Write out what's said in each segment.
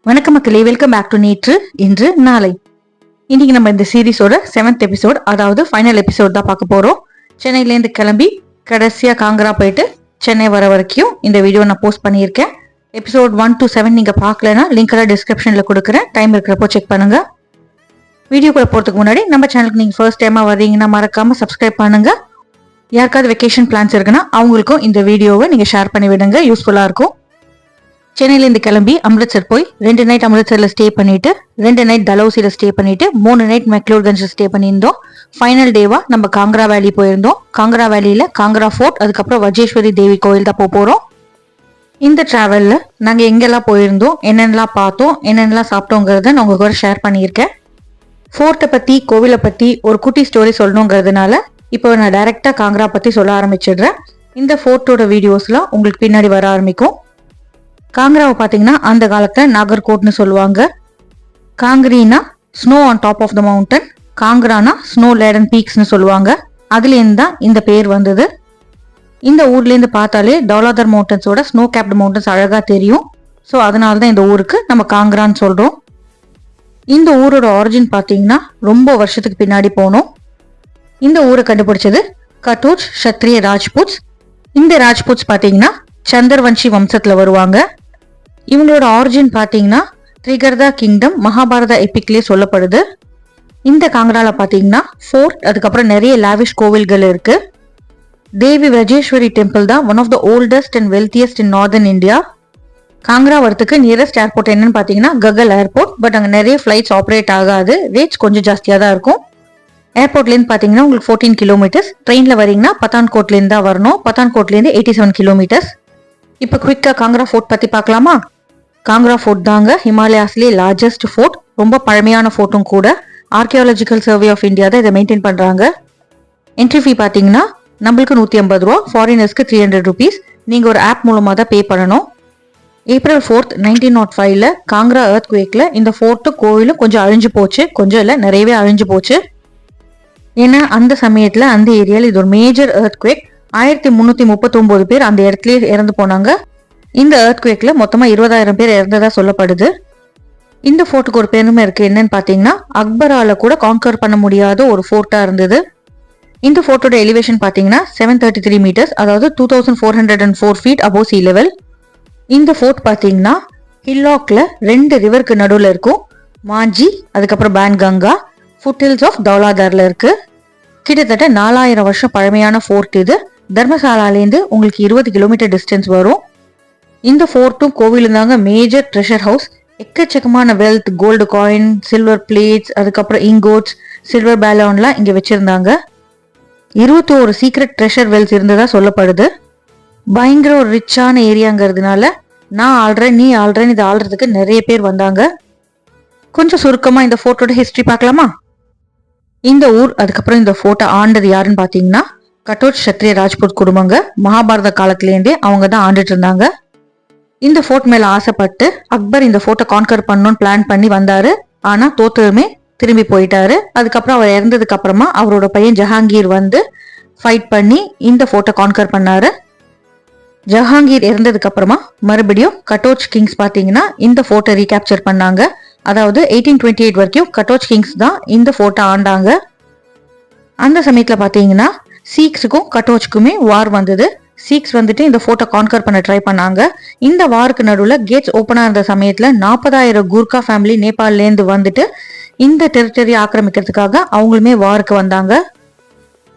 வணக்கம் மக்களே, welcome back to நேற்று இன்று நாளை. இன்னைக்கு நம்ம இந்த சீரீஸோட 7th எபிசோட், அதாவது ஃபைனல் எபிசோட் தான் பார்க்க போறோம். சென்னையிலேருந்து கிளம்பி கடைசியா காங்கரா போயிட்டு சென்னை வர வரைக்கும் இந்த வீடியோ நான் போஸ்ட் பண்ணியிருக்கேன். எபிசோட் 1 to 7 நீங்க பார்க்கலன்னா லிங்க் எல்லாம் டிஸ்கிரிப்ஷன்ல கொடுக்குறேன், டைம் இருக்கிறப்போ செக் பண்ணுங்க. வீடியோக்குள்ள போறதுக்கு முன்னாடி நம்ம சேனலுக்கு நீங்க ஃபர்ஸ்ட் டைமா வர்றீங்கன்னா மறக்காம சப்ஸ்கிரைப் பண்ணுங்க. யாருக்காவது வெக்கேஷன் பிளான்ஸ் இருக்குன்னா அவங்களுக்கும் இந்த வீடியோவை நீங்க ஷேர் பண்ணி விடுங்க, யூஸ்ஃபுல்லா இருக்கும். சென்னையிலேருந்து கிளம்பி அம்ரித்சர் போய் 2 நைட் அம்ரித்சர்ல ஸ்டே பண்ணிட்டு 2 நைட் டலௌசியில ஸ்டே பண்ணிட்டு 3 நைட் மெக்லோட்கஞ்சில் ஸ்டே பண்ணியிருந்தோம். ஃபைனல் டேவா நம்ம காங்கரா வேலி போயிருந்தோம். காங்கரா வேலியில காங்கரா ஃபோர்ட், அதுக்கப்புறம் வஜ்ரேஸ்வரி தேவி கோயில் தான் போறோம். இந்த டிராவல்ல நாங்க எங்கெல்லாம் போயிருந்தோம், என்னென்னலாம் பார்த்தோம், என்னென்னலாம் சாப்பிட்டோங்கிறத நான் உங்க கூட ஷேர் பண்ணியிருக்கேன். ஃபோர்ட்டை பத்தி, கோவிலை பத்தி ஒரு குட்டி ஸ்டோரி சொல்லணுங்கிறதுனால இப்போ நான் டைரக்டா காங்கரா பத்தி சொல்ல ஆரம்பிச்சிடுறேன். இந்த ஃபோர்ட்டோட வீடியோஸ்லாம் உங்களுக்கு பின்னாடி வர ஆரம்பிக்கும். காங்கராவை பார்த்தீங்கன்னா அந்த காலத்துல நாகர்கோட்னு சொல்லுவாங்க. காங்கிரீனா snow on top of the mountain, காங்கரானா ஸ்னோ லேடன் பீக்ஸ்னு சொல்லுவாங்க. அதுலேருந்து தான் இந்த பேர் வந்தது. இந்த ஊர்லேருந்து பார்த்தாலே தௌலாதர் மவுண்டன்ஸோட ஸ்னோ கேப்டு மவுண்டன்ஸ் அழகா தெரியும். ஸோ அதனால தான் இந்த ஊருக்கு நம்ம காங்கரான்னு சொல்றோம். இந்த ஊரோட ஆரிஜின் பார்த்தீங்கன்னா ரொம்ப வருஷத்துக்கு பின்னாடி போனோம். இந்த ஊரை கண்டுபிடிச்சது கட்டோச் க்ஷத்ரிய ராஜ்புட்ஸ். இந்த ராஜ்புட்ஸ் பார்த்தீங்கன்னா சந்திரவன்ஷி வம்சத்துல வருவாங்க. இவங்களோட ஆரிஜின் பாத்தீங்கன்னா திரிகர்தா கிங்டம் மகாபாரத எபிக்லயே சொல்லப்படுது. இந்த காங்கரால பாத்தீங்கன்னா ஃபோர்ட், அதுக்கப்புறம் நிறைய லாவிஷ் கோவில்கள் இருக்கு. தேவி வஜேஸ்வரி டெம்பிள் தான் one of the oldest and wealthiest in northern India. Kangra வரத்துக்கு நியரஸ்ட் ஏர்போர்ட் என்னன்னு பாத்தீங்கன்னா ககல் ஏர்போர்ட். பட் அங்க நிறைய ஃபிளைட்ஸ் ஆப்ரேட் ஆகாது, ரேட்ஸ் கொஞ்சம் ஜாஸ்தியா தான் இருக்கும். ஏர்போர்ட்லேருந்து பாத்தீங்கன்னா உங்களுக்கு 14 கிலோமீட்டர்ஸ். ட்ரெயின்ல வரீங்கன்னா பத்தான்கோட்லேருந்து தான் வரணும். பத்தான்கோட்லேருந்து 87 கிலோமீட்டர்ஸ். இப்போ குவிக்கா காங்கரா ஃபோர்ட் பத்தி பார்க்கலாமா? காங்கரா ஃபோர்ட் தாங்க ஹிமாலயாஸ்லேயே லார்ஜஸ்ட் ஃபோர்ட், ரொம்ப பழமையான ஃபோர்ட்டும் கூட. ஆர்கியாலஜிக்கல் சர்வே ஆஃப் இந்தியா தான் இதை மெயின்டைன் பண்றாங்க. என்ட்ரி ஃபீ பார்த்தீங்கன்னா நம்மளுக்கு 150 ரூபா, ஃபாரினர்ஸ்க்கு 300 ருபீஸ். நீங்க ஒரு ஆப் மூலமா தான் பே பண்ணணும். April 4th 1905ல காங்கரா எர்த் குவேக்ல இந்த ஃபோர்ட்டும் கோயிலும் கொஞ்சம் அழிஞ்சு போச்சு. கொஞ்சம் இல்லை, நிறையவே அழிஞ்சு போச்சு. ஏன்னா அந்த சமயத்துல அந்த ஏரியால இது ஒரு மேஜர் எர்த் குவேக். 1339 பேர் அந்த இடத்துலயே இறந்து போனாங்க. இந்த எர்த் குவேக்ல மொத்தமா 20,000 பேர் இறந்ததா சொல்லப்படுது. இந்த ஃபோர்ட்டுக்கு ஒரு பெருமை இருக்கு. என்னன்னு பாத்தீங்கன்னா அக்பரால கூட கான்கர் பண்ண முடியாத ஒரு ஃபோர்ட்டா இருந்தது. இந்த ஃபோர்ட்டோட எலிவேஷன் பாத்தீங்கன்னா 733 மீட்டர்ஸ், அதாவது 2404 ஃபீட் அபோவ் சீ லெவல். இந்த ஃபோர்ட் பாத்தீங்கன்னா ஹில்லாக்ல 2 ரிவருக்கு நடுவுல இருக்கும். மாஞ்சி, அதுக்கப்புறம் பேன்கங்கா, ஃபுட்ஹில்ஸ் ஆஃப் தௌலாதர்ல இருக்கு. கிட்டத்தட்ட 4000 வருஷம் பழமையான ஃபோர்ட் இது. தர்மசாலாலேருந்து உங்களுக்கு 20 கிலோமீட்டர் டிஸ்டன்ஸ் வரும். இந்த ஃபோர்ட்டும் கோவிலும் தாங்க மேஜர் ட்ரெஷர் ஹவுஸ். எக்கச்சக்கமான wealth, gold coin, silver plates, அதுக்கப்புறம் இங்கோட்ஸ், சில்வர் பேலோன்லாம் இங்க வச்சிருந்தாங்க. 21 சீக்ரெட் ட்ரெஷர் வெல்ஸ் இருந்ததா சொல்லப்படுது. பயங்கர ஒரு ரிச்சான ஏரியாங்கிறதுனால நான் ஆள்றேன், நீ ஆள்றேன்னு இதை ஆள்றதுக்கு நிறைய பேர் வந்தாங்க. கொஞ்சம் சுருக்கமா இந்த ஃபோர்ட்டோட ஹிஸ்டரி பார்க்கலாமா? இந்த ஊர், அதுக்கப்புறம் இந்த ஃபோர்ட்டை ஆண்டது யாருன்னு பாத்தீங்கன்னா கட்டோச் க்ஷத்ரிய ராஜ்புட் குடும்பங்க. மகாபாரத காலத்திலேருந்தே அவங்க தான் ஆண்டுட்டு இருந்தாங்க. இந்த ஃபோர்ட் மேல ஆசைப்பட்டு அக்பர் இந்த ஃபோர்ட்டை கான்கர் பண்ணணும்னு பிளான் பண்ணி வந்தாரு. ஆனா தோத்ததுமே திரும்பி போயிட்டாரு. அதுக்கப்புறம் அவர் இறந்ததுக்கு அப்புறமா அவரோட பையன் ஜஹாங்கீர் வந்து ஃபைட் பண்ணி இந்த ஃபோர்ட்டை கான்கர் பண்ணாரு. ஜஹாங்கீர் இறந்ததுக்கு அப்புறமா மறுபடியும் கட்டோச் கிங்ஸ் பாத்தீங்கன்னா இந்த ஃபோர்ட்டை ரீகேப்சர் பண்ணாங்க. அதாவது 1828 வரைக்கும் கட்டோச் கிங்ஸ் தான் இந்த ஃபோர்ட்டை ஆண்டாங்க. அந்த சமயத்துல பாத்தீங்கன்னா சீக்ஸுக்கும் கட்டோச்சுக்குமே வார் வந்தது. சீக்ஸ் வந்துட்டு இந்த ஃபோர்ட்டை கான்கர் பண்ண ட்ரை பண்ணாங்க. இந்த வாருக்கு நடுவுல கேட்ஸ் ஓப்பனா இருந்த சமயத்துல 40,000 கூர்கா ஃபேமிலி நேபாள்ல இருந்து வந்துட்டு இந்த டெரிட்டரி ஆக்கிரமிக்கிறதுக்காக அவங்களுமே வாருக்கு வந்தாங்க.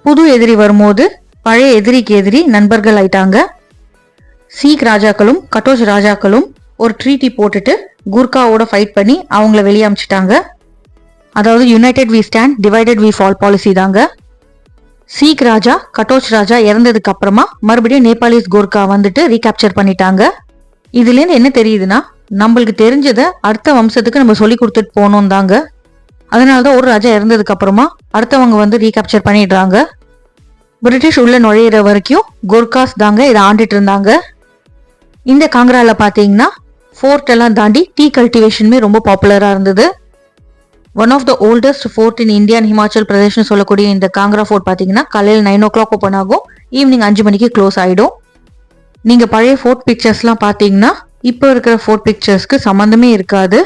புது எதிரி வரும்போது பழைய எதிரிக்கு எதிரி நண்பர்கள் ஆயிட்டாங்க. சீக் ராஜாக்களும் கட்டோச் ராஜாக்களும் ஒரு ட்ரீட்டி போட்டுட்டு கூர்காவோட ஃபைட் பண்ணி அவங்கள வெளியே அமிச்சிட்டாங்க. அதாவது united we stand, divided we fall policy தாங்க. சீக் ராஜா கட்டோச் ராஜா இறந்ததுக்கு அப்புறமா மறுபடியும் நேபாளிஸ் கோர்கா வந்துட்டு ரீகேப்சர் பண்ணிட்டாங்க. இதுல இருந்து என்ன தெரியுதுன்னா, நம்மளுக்கு தெரிஞ்சதை அடுத்த வம்சத்துக்கு நம்ம சொல்லி கொடுத்துட்டு போனோம் தாங்க. அதனாலதான் ஒரு ராஜா இறந்ததுக்கு அப்புறமா அடுத்தவங்க வந்து ரீகேப்சர் பண்ணிடுறாங்க. பிரிட்டிஷ் உள்ள நுழையிற வரைக்கும் கோர்காஸ் தாங்க இதை ஆண்டுட்டு இருந்தாங்க. இந்த காங்கரால பாத்தீங்கன்னா ஃபோர்ட் எல்லாம் தாண்டி டீ கல்டிவேஷனுமே ரொம்ப பாப்புலரா இருந்தது. One of the oldest fort in India and Himachal பிரதேஷ்னு சொல்லக்கூடிய இந்த காங்கரா ஃபோர்ட் பாத்தீங்கன்னா காலையில் 9 o'clock ஓப்பன் ஆகும், ஈவினிங் 5 மணிக்கு க்ளோஸ் ஆயிடும். நீங்க பழைய ஃபோர்ட் பிக்சர்ஸ்லாம் பாத்தீங்கன்னா இப்போ இருக்கிற ஃபோர்ட் பிக்சர்ஸ்க்கு சம்மந்தமே இருக்காது.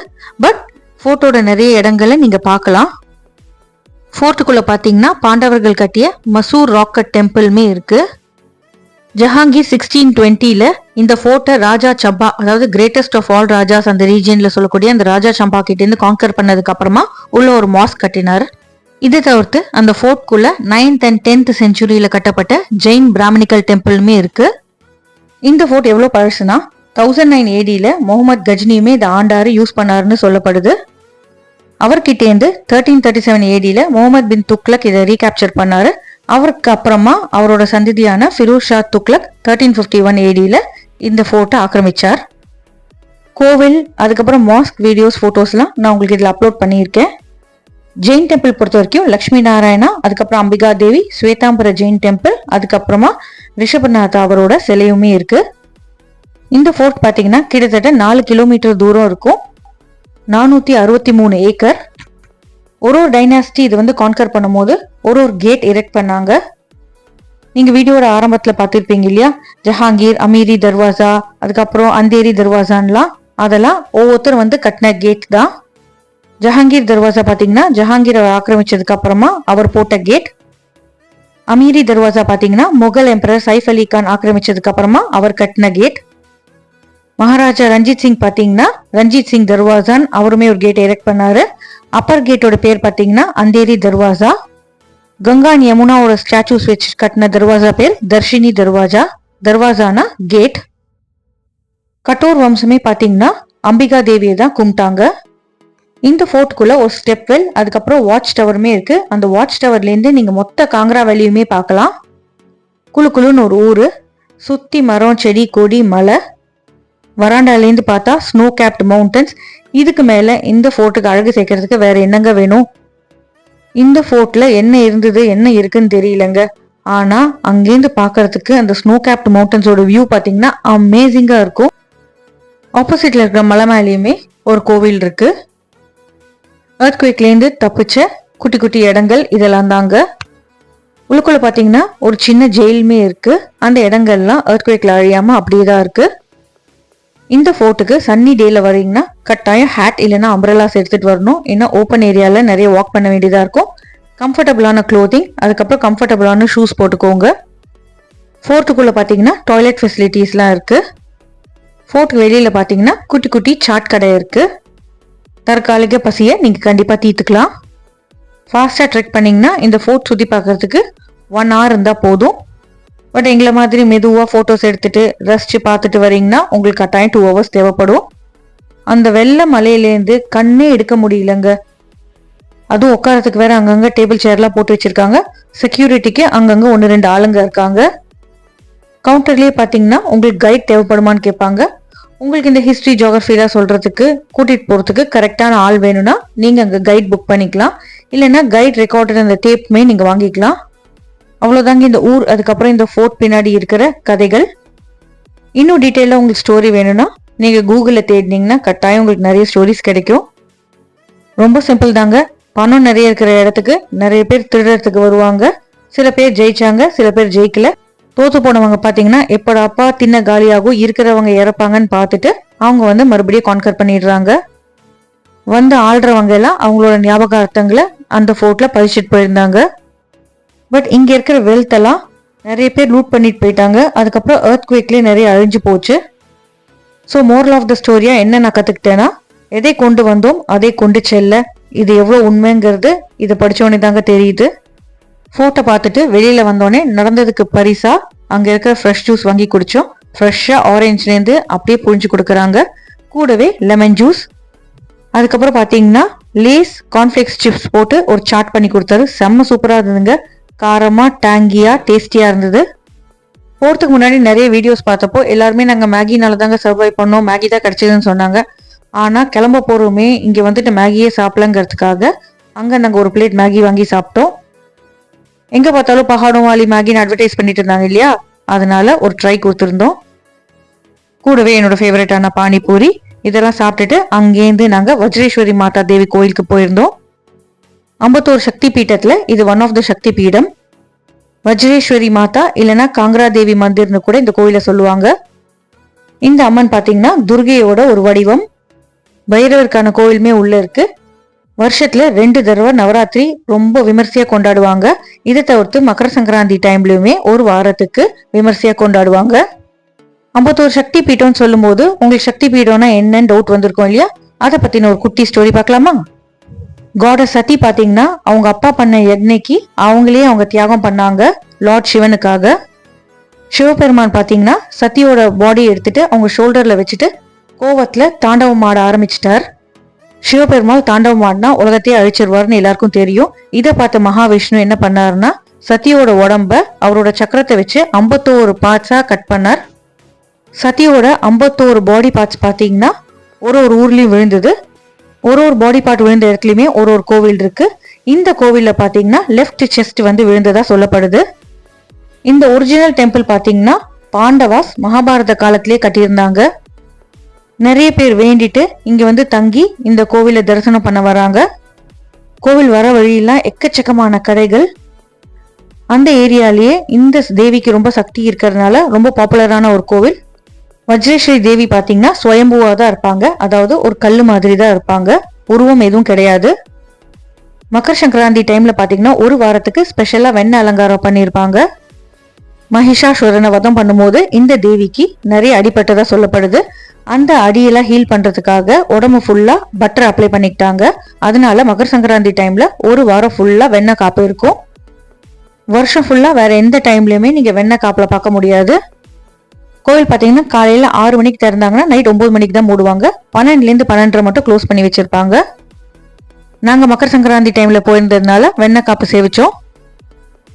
பட் ஃபோர்ட்டோட நிறைய இடங்களை நீங்க பார்க்கலாம். ஃபோர்ட்டுக்குள்ள பார்த்தீங்கன்னா பாண்டவர்கள் கட்டிய மசூர் ராக்கட் டெம்பிள்மே இருக்கு. ஜஹாங்கீர் 1620ல இந்த ஃபோர்ட்டை ராஜா சம்பா, அதாவது கிரேட்டஸ்ட் ஆஃப் ஆல் ராஜாஸ் அந்த ரீஜியன்ல சொல்லக்கூடிய அந்த ராஜா சம்பா கிட்ட இருந்து கான்கர் பண்ணதுக்கு அப்புறமா உள்ள ஒரு மாஸ்க் கட்டினார். இதை தவிர்த்து அந்த ஃபோர்ட்குள்ள 9th and 10th செஞ்சுரியில கட்டப்பட்ட ஜெயின் பிராமணிக்கல் டெம்பிள்மே இருக்கு. இந்த ஃபோர்ட் எவ்வளவு பழசுனா 1009 ADல முகமது கஜ்னியுமே இதை ஆண்டாரு யூஸ் பண்ணாருன்னு சொல்லப்படுது. அவர்கிட்டேந்து 1337 ADல முகமது பின் துக்லக் இதை ரீகேப்சர் பண்ணாரு. அவருக்கு அப்புறமா அவரோட சந்ததியான ஃபிரோஸ் ஷா துக்லக் 1351 ADல இந்த ஃபோர்ட்டை ஆக்கிரமிச்சார். கோவில், அதுக்கப்புறம் மாஸ்க் வீடியோஸ், போட்டோஸ்லாம் நான் உங்களுக்கு இதில் அப்லோட் பண்ணியிருக்கேன். ஜெயின் டெம்பிள் பொறுத்த வரைக்கும் லக்ஷ்மி நாராயணா, அதுக்கப்புறம் அம்பிகா தேவி, ஸ்வேதாம்பர ஜெயின் டெம்பிள், அதுக்கப்புறமா ரிஷபநாதா அவரோட சிலையுமே இருக்கு. இந்த ஃபோர்ட் பார்த்தீங்கன்னா கிட்டத்தட்ட 4 கிலோமீட்டர் தூரம் இருக்கும், 463 ஏக்கர். ஒரு டைனாஸ்டி இது கான்கர் பண்ணும்போது ஒரு கேட் எரெக்ட் பண்ணாங்க. நீங்க வீடியோட ஆரம்பத்துல பார்த்துருப்பீங்க இல்லையா, ஜஹாங்கீர், அமீரி தர்வாசா, அதுக்கப்புறம் அந்தேரி தர்வாசான்லாம், அதெல்லாம் ஒவ்வொருத்தர் கட்டின கேட் தான். ஜஹாங்கீர் தர்வாசா பாத்தீங்கன்னா ஜஹாங்கீர் ஆக்கிரமிச்சதுக்கு அப்புறமா அவர் போட்ட கேட். அமீரி தர்வாசா பாத்தீங்கன்னா முகல் எம்பரர் சைஃப் அலி கான் ஆக்கிரமிச்சதுக்கு அப்புறமா அவர் கட்டின கேட். மகாராஜா ரஞ்சித் சிங் பாத்தீங்கன்னா ரஞ்சித் சிங் தர்வாசான் அவருமே ஒரு கேட் எரெக்ட் பண்ணாரு. அப்பர் கேட்டோட பேர் பாத்தீங்கன்னா அந்தேரி தர்வாசா. கங்கா யமுனாவோட ஸ்டாச்சூஸ் வச்சு கட்டின தர்வாசா பேர் தர்ஷினி தர்வாஜா. தர்வாசானா கேட். கட்டோர் வம்சமே பாத்தீங்கன்னா அம்பிகா தேவியை தான் கும்பிட்டாங்க. இந்த ஃபோர்ட்டுக்குள்ள ஒரு ஸ்டெப் வெல், அதுக்கப்புறம் வாட்ச் டவருமே இருக்கு. அந்த வாட்ச் டவர்ல இருந்து நீங்க மொத்த காங்கிரா வேலியுமே பார்க்கலாம். குழுக்குழுன்னு ஒரு ஊரு, சுத்தி மரம், செடி, கொடி, மலை. வராண்டாலேருந்து பார்த்தா ஸ்னோ கேப்ட் மவுண்டன்ஸ். இதுக்கு மேல இந்த ஃபோர்ட்டுக்கு அழகு சேர்க்கறதுக்கு வேற என்னங்க வேணும்? இந்த ஃபோர்ட்ல என்ன இருந்தது என்ன இருக்குன்னு தெரியலங்க. ஆனா அங்கேருந்து பாக்குறதுக்கு அந்த ஸ்னோ கேப்ட் மவுண்டன்ஸோட வியூ பாத்தீங்கன்னா அமேசிங்கா இருக்கும். ஆப்போசிட்ல இருக்கிற மலை மேலேயுமே ஒரு கோவில் இருக்கு. எர்த்குவேக்லேருந்து தப்பிச்ச குட்டி குட்டி இடங்கள் இதெல்லாம் தாங்க. உள்ளுக்குள்ள பாத்தீங்கன்னா ஒரு சின்ன ஜெயிலுமே இருக்கு. அந்த இடங்கள்லாம் எர்த்குவேக்ல அழியாம அப்படியே தான் இருக்கு. இந்த ஃபோர்ட்டுக்கு சன்னி டேல வரீங்கன்னா கட்டாயம் ஹேட் இல்லைன்னா அம்ப்ரெல்லாஸ் எடுத்துட்டு வரணும். ஏன்னா ஓப்பன் ஏரியால நிறைய வாக் பண்ண வேண்டியதா இருக்கும். கம்ஃபர்டபுளான க்ளோதிங், அதுக்கப்புறம் கம்ஃபர்டபுளான ஷூஸ் போட்டுக்கோங்க. ஃபோர்ட்டுக்குள்ள பாத்தீங்கன்னா டாய்லெட் ஃபெசிலிட்டிஸ்லாம் இருக்கு. ஃபோர்ட்டுக்கு வெளியில பாத்தீங்கன்னா குட்டி குட்டி சாட் கடை இருக்கு. தற்காலிக பசியை நீங்க கண்டிப்பா தீர்த்துக்கலாம். ஃபாஸ்டா ட்ரெக் பண்ணீங்கன்னா இந்த ஃபோர்ட் சுத்தி பார்க்கறதுக்கு 1 hour இருந்தா போதும். பட் எங்களை மாதிரி மெதுவா போட்டோஸ் எடுத்துட்டு ரசிச்சு பார்த்துட்டு வரீங்கன்னா உங்களுக்கு கட்டாயம் 2 hours தேவைப்படும். அந்த வெள்ளை மலையிலேருந்து கண்ணே எடுக்க முடியலங்க. அதுவும் உட்காரத்துக்கு வேற அங்கங்க டேபிள் சேர்லாம் போட்டு வச்சிருக்காங்க. செக்யூரிட்டிக்கு அங்கங்க 1-2 ஆளுங்க இருக்காங்க. கவுண்டர்லயே பாத்தீங்கன்னா உங்களுக்கு கைட் தேவைப்படுமான்னு கேட்பாங்க. உங்களுக்கு இந்த ஹிஸ்டரி, ஜியோகிரபிலாம் சொல்றதுக்கு கூட்டிட்டு போறதுக்கு கரெக்டான ஆள் வேணும்னா நீங்க அங்க கைட் புக் பண்ணிக்கலாம். இல்லைன்னா கைட் ரெக்கார்டட் அந்த டேப்மே நீங்க வாங்கிக்கலாம். அவ்வளவுதாங்க இந்த ஊர். அதுக்கப்புறம் இந்த ஃபோர்ட் பின்னாடி இருக்கிற கதைகள். இன்னும் டீட்டெயிலா உங்களுக்கு ஸ்டோரி வேணும்னா நீங்க கூகுள்ல தேடினீங்கன்னா கட்டாயம் உங்களுக்கு நிறைய ஸ்டோரிஸ் கிடைக்கும். ரொம்ப சிம்பிள் தாங்க. பணம் நிறைய இருக்கிற இடத்துக்கு நிறைய பேர் திருடுறதுக்கு வருவாங்க. சில பேர் ஜெயிச்சாங்க, சில பேர் ஜெயிக்கல. தோத்து போனவங்க பாத்தீங்கன்னா எப்படாப்பா தின்ன காலியாகும், இருக்கிறவங்க இறப்பாங்கன்னு பார்த்துட்டு அவங்க மறுபடியும் கான்கர் பண்ணிடுறாங்க. ஆள்றவங்க எல்லாம் அவங்களோட ஞாபகார்த்தங்களை அந்த ஃபோர்ட்ல பதிச்சுட்டு போயிருந்தாங்க. பட் இங்க இருக்கிற வெல்த் எல்லாம் நிறைய பேர் லூட் பண்ணிட்டு போயிட்டாங்க. அதுக்கப்புறம் எர்த்குவேக்லயே நிறைய அழிஞ்சு போச்சு. ஸோ மோரல் ஆஃப் த ஸ்டோரியா என்ன நான் கத்துக்கிட்டேன்னா, எதை கொண்டு வந்தோம் அதை கொண்டு செல்ல. இது எவ்வளவு உண்மைங்கிறது இதை படிச்சோடனே தாங்க தெரியுது. ஃபோட்டோ பார்த்துட்டு வெளியில வந்தோடனே நடந்ததுக்கு பரிசா அங்க இருக்கிற ஃப்ரெஷ் ஜூஸ் வாங்கி குடிச்சோம். ஃப்ரெஷ்ஷா ஆரஞ்சுலேருந்து அப்படியே புழிஞ்சு கொடுக்குறாங்க. கூடவே லெமன் ஜூஸ். அதுக்கப்புறம் பார்த்தீங்கன்னா லேஸ் கார்ன்ஃப்ளேக்ஸ் சிப்ஸ் போட்டு ஒரு சாட் பண்ணி கொடுத்தாரு. செம்ம சூப்பராக இருந்ததுங்க. காரமா, டேங்கியா, டேஸ்டியா இருந்தது. போறதுக்கு முன்னாடி நிறைய வீடியோஸ் பார்த்தப்போ எல்லாருமே நாங்கள் மேகினால தாங்க சர்வை பண்ணோம், மேகி தான் கிடைச்சதுன்னு சொன்னாங்க. ஆனா கிளம்ப போறோமே இங்க மேகியே சாப்பிடலங்கிறதுக்காக அங்க நாங்கள் ஒரு பிளேட் மேகி வாங்கி சாப்பிட்டோம். எங்க பார்த்தாலும் பஹாடும் வாலி மேகின்னு அட்வர்டைஸ் பண்ணிட்டு இருந்தாங்க இல்லையா, அதனால ஒரு ட்ரை கொடுத்துருந்தோம். கூடவே என்னோட ஃபேவரட்டான பானிபூரி. இதெல்லாம் சாப்பிட்டுட்டு அங்கேருந்து நாங்க வஜ்ரேஸ்வரி மாதா தேவி கோயிலுக்கு போயிருந்தோம். அம்பத்தூர் சக்தி பீட்டத்துல இது ஒன் ஆஃப் த சக்தி பீடம். வஜ்ரேஸ்வரி மாதா இல்லைன்னா காங்கிரா தேவி மந்திர்னு கூட இந்த கோயிலை சொல்லுவாங்க. இந்த அம்மன் பாத்தீங்கன்னா துர்கையோட ஒரு வடிவம். பைரவருக்கான கோவிலுமே உள்ள இருக்கு. வருஷத்துல 2 தடவை நவராத்திரி ரொம்ப விமர்சையா கொண்டாடுவாங்க. இதை தவிர்த்து மக்கர சங்கராந்தி டைம்லயுமே ஒரு வாரத்துக்கு விமர்சையா கொண்டாடுவாங்க. 51 சக்தி பீட்டம்னு சொல்லும் போது உங்களுக்கு சக்தி பீடம்னா என்னன்னு டவுட் வந்திருக்கும் இல்லையா? அதை பத்தின ஒரு குட்டி ஸ்டோரி பார்க்கலாமா? காடஸ் சதி பாத்தீங்கன்னா அவங்க அப்பா பண்ண யக்னைக்கு அவங்களே அவங்க தியாகம் பண்ணாங்க லார்ட் சிவனுக்காக. சிவபெருமான் பாத்தீங்கன்னா சத்தியோட பாடி எடுத்துட்டு அவங்க ஷோல்டர்ல வச்சுட்டு கோவத்துல தாண்டவம் ஆட ஆரம்பிச்சிட்டார். சிவபெருமாள் தாண்டவம் ஆடினா உலகத்தையே அழிச்சிருவார்னு எல்லாருக்கும் தெரியும். இதை பார்த்த மகாவிஷ்ணு என்ன பண்ணாருன்னா சத்தியோட உடம்ப அவரோட சக்கரத்தை வச்சு 51 பார்ட்ஸா கட் பண்ணார். சத்தியோட 51 பாடி பார்ட்ஸ் பாத்தீங்கன்னா ஒரு ஊர்லயும் விழுந்தது. ஒரு பாடி பார்ட் விழுந்த இடத்துலயுமே ஒரு கோவில் இருக்கு. இந்த கோவில்ல பாத்தீங்கன்னா லெஃப்ட் செஸ்ட் விழுந்ததா சொல்லப்படுது. இந்த ஒரிஜினல் டெம்பிள் பாத்தீங்கன்னா பாண்டவாஸ் மகாபாரத காலத்திலேயே கட்டியிருந்தாங்க. நிறைய பேர் வேண்டிட்டு இங்க தங்கி இந்த கோவில தரிசனம் பண்ண வராங்க. கோவில் வர வழியெல்லாம் எக்கச்சக்கமான கடைகள். அந்த ஏரியாலேயே இந்த தேவிக்கு ரொம்ப சக்தி இருக்கிறதுனால ரொம்ப பாப்புலரான ஒரு கோவில். வஜ்ரேஸ்வரி தேவி பாத்தீங்கன்னா சுயம்புவா தான் இருப்பாங்க. அதாவது ஒரு கல்லு மாதிரி தான் இருப்பாங்க. உருவம் எதுவும் கிடையாது. மக்கர சங்கராந்தி டைம்ல பாத்தீங்கன்னா ஒரு வாரத்துக்கு ஸ்பெஷலா வெண்ணெய் அலங்காரம் பண்ணியிருப்பாங்க. மகிஷாசுரனை வதம் பண்ணும்போது இந்த தேவிக்கு நிறைய அடிபட்டதா சொல்லப்படுது. அந்த அடியெல்லாம் ஹீல் பண்றதுக்காக உடம்பு ஃபுல்லா பட்டர் அப்ளை பண்ணிக்கிட்டாங்க. அதனால மக்கர சங்கராந்தி டைம்ல ஒரு வாரம் ஃபுல்லா வெண்ணெய் காப்பு இருக்கும். வருஷம் ஃபுல்லா வேற எந்த டைம்லயுமே நீங்க வெண்ணெய் காப்புல பார்க்க முடியாது. கோவில் பாத்தீங்கன்னா காலையில 6 மணிக்கு திறந்தாங்கன்னா நைட் 9 மணிக்கு தான் மூடுவாங்க. 12லேருந்து 12:30 மட்டும் க்ளோஸ் பண்ணி வச்சிருப்பாங்க. நாங்க மக்கர சங்கராந்தி டைம்ல போயிருந்ததுனால வெண்ணெய் காப்பு சேவிச்சோம்.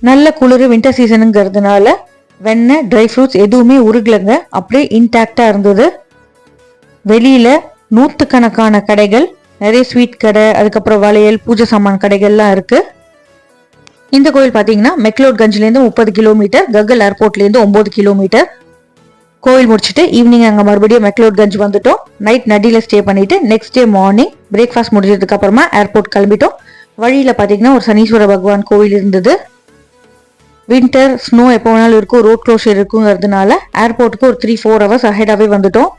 நல்ல குளிர் வின்டர் சீசனுங்கிறதுனால வெண்ணெய் ட்ரை ஃப்ரூட்ஸ் எதுவுமே உருகலைங்க, அப்படியே இன்டாக்டா இருந்தது. வெளியில 100கணக்கான கடைகள், நிறைய ஸ்வீட் கடை, அதுக்கப்புறம் வளையல் பூஜை சாமான் கடைகள்லாம் இருக்கு. இந்த கோவில் பாத்தீங்கன்னா மெக்லோட்கஞ்ச்லேருந்து 30 கிலோமீட்டர், ககல் ஏர்போர்ட்லேருந்து 9 கிலோமீட்டர். கோவில் முடிச்சுட்டு ஈவினிங் அங்கே மறுபடியும் மெக்லோட்கஞ்ச் வந்துட்டோம். நைட் நடியில ஸ்டே பண்ணிட்டு நெக்ஸ்ட் டே மார்னிங் பிரேக்ஃபாஸ்ட் முடிஞ்சதுக்கு அப்புறமா ஏர்போர்ட் கிளம்பிட்டோம். வழியில பாத்தீங்கன்னா ஒரு சனீஸ்வர பகவான் கோவில் இருந்தது. வின்டர் ஸ்னோ எப்போ வேணாலும் இருக்கும், ரோட் க்ளோஷர் இருக்குங்கிறதுனால ஏர்போர்ட்டுக்கு ஒரு 3-4 ஹவர்ஸ் அஹெடாவே வந்துட்டோம்.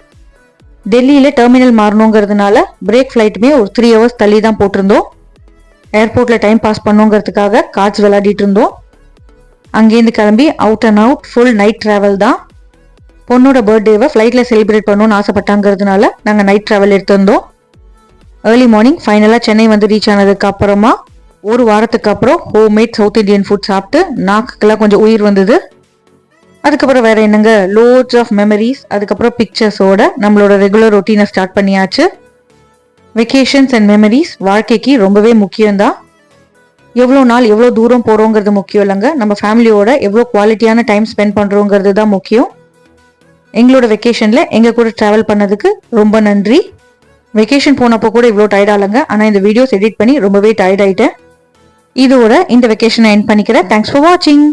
டெல்லியில டெர்மினல் மாறணுங்கிறதுனால பிரேக் ஃபிளைட்டுமே ஒரு 3 ஹவர்ஸ் தள்ளி தான் போட்டிருந்தோம். ஏர்போர்ட்ல டைம் பாஸ் பண்ணுங்கிறதுக்காக கார்ட்ஸ் விளையாடிட்டு இருந்தோம். அங்கேருந்து கிளம்பி out and out full night travel தான். பொண்ணோட பர்த்டேவை ஃப்ளைட்ல செலிப்ரேட் பண்ணணும்னு ஆசைப்பட்டாங்கிறதுனால நாங்கள் நைட் டிராவல் எடுத்திருந்தோம். ஏர்லி மார்னிங் ஃபைனலாக சென்னை ரீச் ஆனதுக்கு அப்புறமா ஒரு வாரத்துக்கு அப்புறம் ஹோம்மேட் சவுத் இண்டியன் ஃபுட் சாப்பிட்டு நாக்குக்கெல்லாம் கொஞ்சம் உயிர் வந்தது. அதுக்கப்புறம் வேற என்னங்க, லோட்ஸ் ஆஃப் மெமரிஸ், அதுக்கப்புறம் பிக்சர்ஸோட நம்மளோட ரெகுலர் ரொட்டீனை ஸ்டார்ட் பண்ணியாச்சு. வெக்கேஷன்ஸ் அண்ட் மெமரிஸ் வாழ்க்கைக்கு ரொம்பவே முக்கியம்தான். எவ்வளோ நாள் எவ்வளோ தூரம் போகிறோங்கிறது முக்கியம் இல்லைங்க, நம்ம ஃபேமிலியோட எவ்வளோ குவாலிட்டியான டைம் ஸ்பெண்ட் பண்ணுறோங்கிறது தான் முக்கியம். எங்களோட வெக்கேஷன்ல எங்க கூட டிராவல் பண்ணதுக்கு ரொம்ப நன்றி. வெக்கேஷன் போனப்போ கூட இவ்வளோ டயர்ட் ஆகலைங்க, ஆனால் இந்த வீடியோஸ் எடிட் பண்ணி ரொம்பவே டயர்ட் ஆயிட்டேன். இதோட இந்த வெக்கேஷனை எண்ட் பண்ணிக்கிறேன். தேங்க்ஸ் ஃபார் வாட்சிங்.